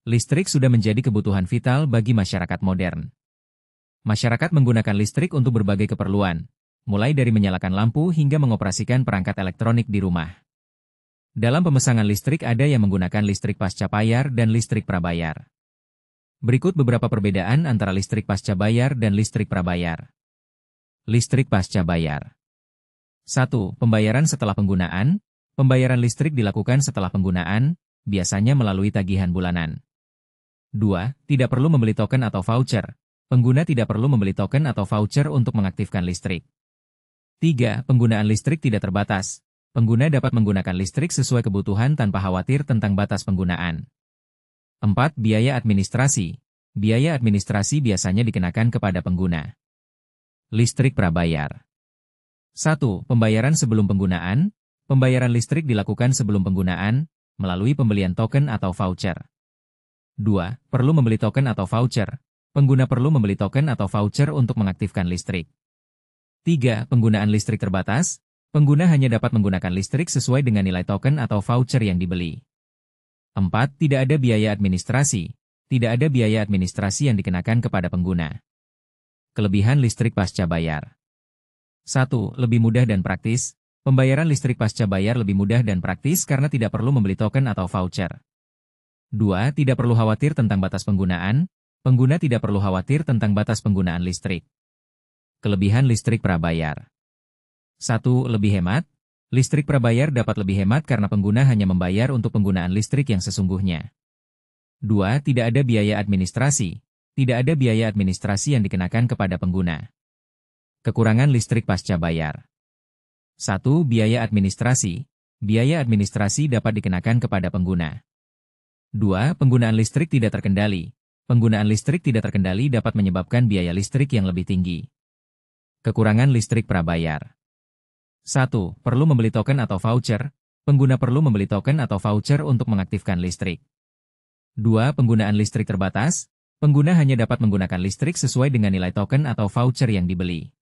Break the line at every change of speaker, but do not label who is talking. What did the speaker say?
Listrik sudah menjadi kebutuhan vital bagi masyarakat modern. Masyarakat menggunakan listrik untuk berbagai keperluan, mulai dari menyalakan lampu hingga mengoperasikan perangkat elektronik di rumah. Dalam pemesangan listrik ada yang menggunakan listrik pasca bayar dan listrik prabayar. Berikut beberapa perbedaan antara listrik pasca bayar dan listrik prabayar. Listrik pasca bayar. 1. Pembayaran setelah penggunaan. Pembayaran listrik dilakukan setelah penggunaan, biasanya melalui tagihan bulanan. 2. Tidak perlu membeli token atau voucher. Pengguna tidak perlu membeli token atau voucher untuk mengaktifkan listrik. 3. Penggunaan listrik tidak terbatas. Pengguna dapat menggunakan listrik sesuai kebutuhan tanpa khawatir tentang batas penggunaan. 4. Biaya administrasi. Biaya administrasi biasanya dikenakan kepada pengguna. Listrik prabayar. 1. Pembayaran sebelum penggunaan. Pembayaran listrik dilakukan sebelum penggunaan, melalui pembelian token atau voucher. 2. Perlu membeli token atau voucher. Pengguna perlu membeli token atau voucher untuk mengaktifkan listrik. 3. Penggunaan listrik terbatas. Pengguna hanya dapat menggunakan listrik sesuai dengan nilai token atau voucher yang dibeli. 4. Tidak ada biaya administrasi. Tidak ada biaya administrasi yang dikenakan kepada pengguna. Kelebihan listrik pasca bayar. 1. Lebih mudah dan praktis. Pembayaran listrik pasca bayar lebih mudah dan praktis karena tidak perlu membeli token atau voucher. 2. Tidak perlu khawatir tentang batas penggunaan. Pengguna tidak perlu khawatir tentang batas penggunaan listrik. Kelebihan listrik prabayar. 1. Lebih hemat. Listrik prabayar dapat lebih hemat karena pengguna hanya membayar untuk penggunaan listrik yang sesungguhnya. 2. Tidak ada biaya administrasi. Tidak ada biaya administrasi yang dikenakan kepada pengguna. Kekurangan listrik pasca bayar. 1. Biaya administrasi. Biaya administrasi dapat dikenakan kepada pengguna. 2. Penggunaan listrik tidak terkendali. Penggunaan listrik tidak terkendali dapat menyebabkan biaya listrik yang lebih tinggi. Kekurangan listrik prabayar. 1. Perlu membeli token atau voucher. Pengguna perlu membeli token atau voucher untuk mengaktifkan listrik. 2. Penggunaan listrik terbatas. Pengguna hanya dapat menggunakan listrik sesuai dengan nilai token atau voucher yang dibeli.